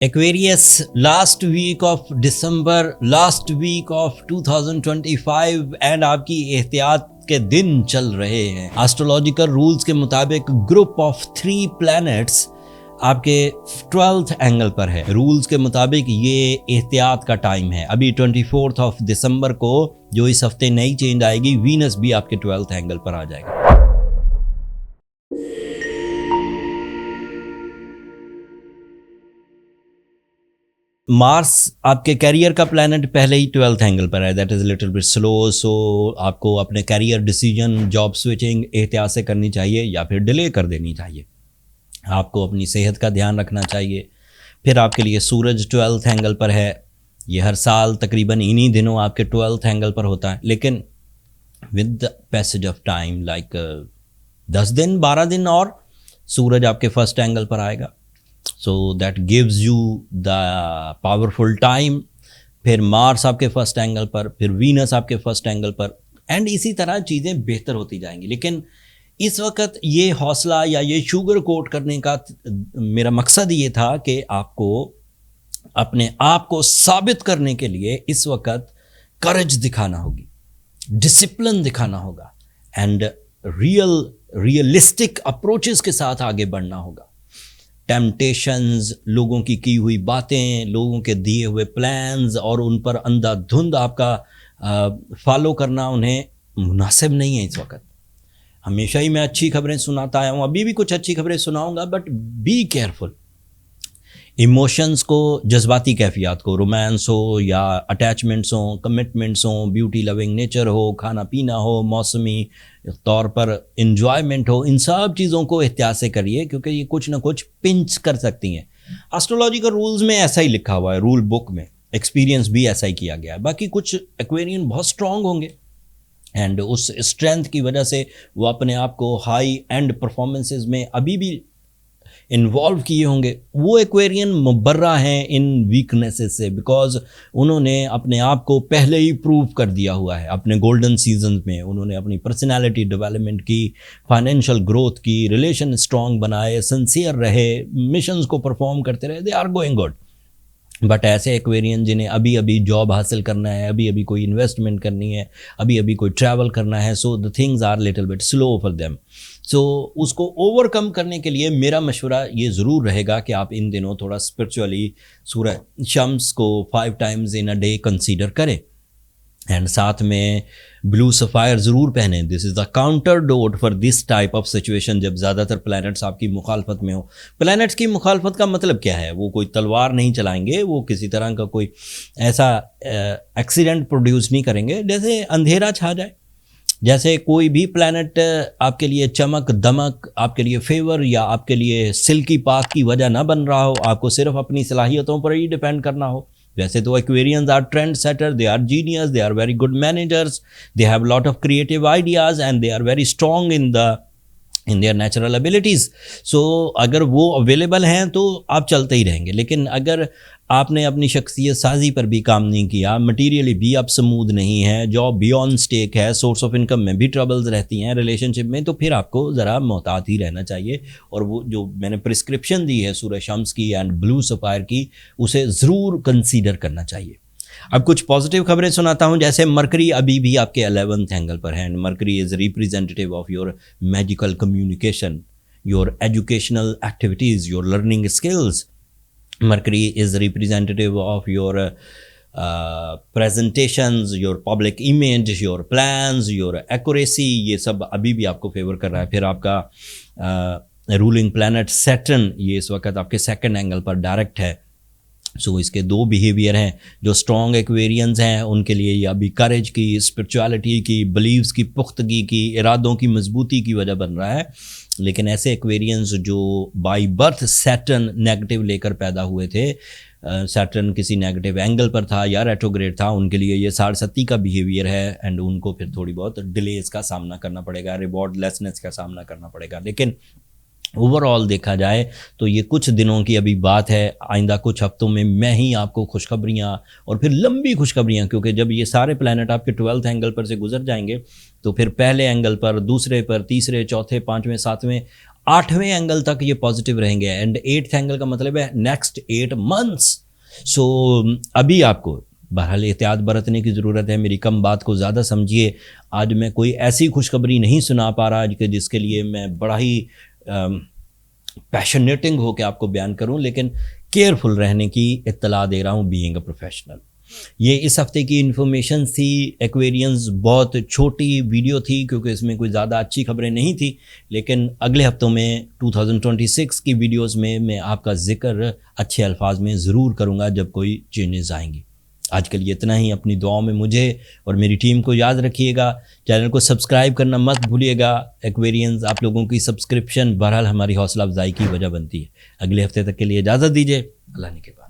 Aquarius, last week of December, last week of 2025 and आपकी एहतियात के दिन चल रहे हैं। एस्ट्रोलॉजिकल रूल्स के मुताबिक ग्रुप ऑफ 3 प्लैनेट्स आपके 12th एंगल पर है। रूल्स के मुताबिक ये एहतियात का टाइम है। अभी 24th ऑफ दिसंबर को जो इस हफ्ते नई चेंज आएगी, वीनस भी आपके 12th एंगल पर आ जाएगा। मार्स आपके कैरियर का प्लैनेट पहले ही 12th एंगल पर है। That is little bit slow. So आपको अपने कैरियर डिसीजन, जॉब स्विचिंग एहतियात से करनी चाहिए या फिर डिले कर देनी चाहिए। आपको अपनी सेहत का ध्यान रखना चाहिए। फिर आपके लिए सूरज 12th एंगल पर है। ये हर साल तकरीबन इन्हीं दिनों आपके 12th एंगल पर होता है, लेकिन with the passage of time like 10 दिन 12 दिन और सूरज आपके फर्स्ट एंगल पर आएगा। So that gives you the powerful time. फिर मार्स आपके फर्स्ट एंगल पर, फिर वीनस आपके फर्स्ट एंगल पर, एंड इसी तरह चीज़ें बेहतर होती जाएंगी। लेकिन इस वक्त ये हौसला या ये शुगर कोट करने का मेरा मकसद ये था कि आपको अपने आप को साबित करने के लिए इस वक्त करेज दिखाना होगी, डिसिप्लिन दिखाना होगा, एंड रियलिस्टिक अप्रोचेस के साथ आगे बढ़ना होगा। टेम्पटेशंस, लोगों की हुई बातें, लोगों के दिए हुए प्लान्स और उन पर अंधाधुंध आपका फॉलो करना उन्हें मुनासिब नहीं है इस वक्त। हमेशा ही मैं अच्छी खबरें सुनाता आया हूँ, अभी भी कुछ अच्छी खबरें सुनाऊंगा, बट बी केयरफुल। इमोशंस को, जज्बाती कैफियत को, रोमांस हो या अटैचमेंट्स हो, कमिटमेंट्स हो, ब्यूटी लविंग नेचर हो, खाना पीना हो, मौसमी तौर पर इंजॉयमेंट हो, इन सब चीज़ों को एहतियात से करिए, क्योंकि ये कुछ ना कुछ पिंच कर सकती हैं। एस्ट्रोलॉजिकल रूल्स में ऐसा ही लिखा हुआ है, रूल बुक में एक्सपीरियंस भी ऐसा ही किया गया है। बाकी कुछ एक्वेरियन बहुत स्ट्रांग होंगे एंड उस स्ट्रेंथ की वजह से वो अपने आप को हाई एंड परफॉर्मेंसेस में अभी भी इन्वॉल्व किए होंगे। वो एक्वेरियन मुबर्रा हैं इन वीकनेसेस से, बिकॉज उन्होंने अपने आप को पहले ही प्रूव कर दिया हुआ है। अपने गोल्डन सीजन में उन्होंने अपनी पर्सनालिटी डेवलपमेंट की, फाइनेंशियल ग्रोथ की, रिलेशन स्ट्रॉन्ग बनाए, सिंसियर रहे, मिशंस को परफॉर्म करते रहे। They are going good. But ऐसे एक्वेरियन जिन्हें अभी अभी जॉब हासिल करना है, अभी अभी कोई इन्वेस्टमेंट करनी है, अभी अभी कोई ट्रैवल करना है, so the things are little bit slow for them. So उसको ओवरकम करने के लिए मेरा मशवरा ये ज़रूर रहेगा कि आप इन दिनों थोड़ा स्पिरिचुअली सूरज शम्स को 5 times in a day consider करें, एंड साथ में ब्लू सफ़ायर ज़रूर पहने। This is the counter dot for this type of situation, जब ज़्यादातर प्लैनेट्स आपकी मुखालफत में हो। प्लैनेट्स की मुखालफत का मतलब क्या है? वो कोई तलवार नहीं चलाएंगे, वो किसी तरह का कोई ऐसा एक्सीडेंट प्रोड्यूस नहीं करेंगे जैसे अंधेरा छा जाए। जैसे कोई भी प्लैनेट आपके लिए चमक दमक, आपके लिए फेवर या आपके लिए सिल्की पाक की वजह ना बन रहा हो, आपको सिर्फ अपनी सलाहियतों पर ही डिपेंड करना हो। वैसे तो Aquarians are trend setter, they are genius, they are very good managers, they have lot of creative ideas and they are very strong in their natural abilities. So अगर वो अवेलेबल हैं तो आप चलते ही रहेंगे। लेकिन अगर आपने अपनी शख्सियत साजी पर भी काम नहीं किया, मटीरियली भी आप स्मूथ नहीं है, जॉब बियॉन्ड स्टेक है, सोर्स ऑफ इनकम में भी ट्रबल्स रहती हैं, रिलेशनशिप में, तो फिर आपको ज़रा मोहतात ही रहना चाहिए। और वो जो मैंने प्रिस्क्रिप्शन दी है सूरज शम्स की एंड ब्लू सफ़ायर की, उसे ज़रूर कंसीडर करना चाहिए। अब कुछ पॉजिटिव खबरें सुनाता हूं। जैसे मरकरी अभी भी आपके 11th एंगल पर है, and mercury is representative of your magical communication, your educational activities, your learning skills. Mercury is representative of your presentations, your public image, your plans, your accuracy। ये सब अभी भी आपको फेवर कर रहा है। फिर आपका रूलिंग प्लैनेट सैटर्न, ये इस वक्त आपके 2nd एंगल पर डायरेक्ट है। सो इसके 2 बिहेवियर हैं। जो स्ट्रॉन्ग एक्वेरियंस हैं उनके लिए ये अभी करेज की, स्पिरिचुअलिटी की, बिलीव्स की पुख्तगी की, इरादों की मजबूती की वजह बन रहा है। लेकिन ऐसे एक्वेरियंस जो बाय बर्थ सैटर्न नेगेटिव लेकर पैदा हुए थे, सैटर्न किसी नेगेटिव एंगल पर था या रेट्रोग्रेड था, उनके लिए ये 60 का बिहेवियर है, एंड उनको फिर थोड़ी बहुत डिलेज का सामना करना पड़ेगा, रिवॉर्ड लेसनेस का सामना करना पड़ेगा। लेकिन ओवरऑल देखा जाए तो ये कुछ दिनों की अभी बात है। आइंदा कुछ हफ्तों में मैं ही आपको खुशखबरियाँ और फिर लंबी खुशखबरियाँ, क्योंकि जब ये सारे प्लैनेट आपके 12th एंगल पर से गुजर जाएंगे तो फिर पहले एंगल पर, दूसरे पर, तीसरे, चौथे, 5वें, 7वें 8वें एंगल तक ये पॉजिटिव रहेंगे एंड 8th एंगल का मतलब है नेक्स्ट 8 मंथ्स। सो अभी आपको बहरहाल एहतियात बरतने की ज़रूरत है, मेरी कम बात को ज़्यादा समझिए। आज मैं कोई ऐसी खुशखबरी नहीं सुना पा रहा कि जिसके लिए मैं बड़ा ही पैशनेटिंग हो के आपको बयान करूं, लेकिन केयरफुल रहने की इत्तला दे रहा हूं बीइंग अ प्रोफेशनल। ये इस हफ्ते की इन्फॉर्मेशन थी। एक्वेरियंस बहुत छोटी वीडियो थी क्योंकि इसमें कोई ज़्यादा अच्छी खबरें नहीं थी, लेकिन अगले हफ्तों में 2026 की वीडियोस में मैं आपका ज़िक्र अच्छे अल्फाज में ज़रूर करूँगा जब कोई चेंजेस आएंगी। आज के लिए इतना ही। अपनी दुआओं में मुझे और मेरी टीम को याद रखिएगा। चैनल को सब्सक्राइब करना मत भूलिएगा। एक्वेरियंस आप लोगों की सब्सक्रिप्शन बहरहाल हमारी हौसला अफजाई की वजह बनती है। अगले हफ्ते तक के लिए इजाज़त दीजिए। अल्लाह ने के बाद।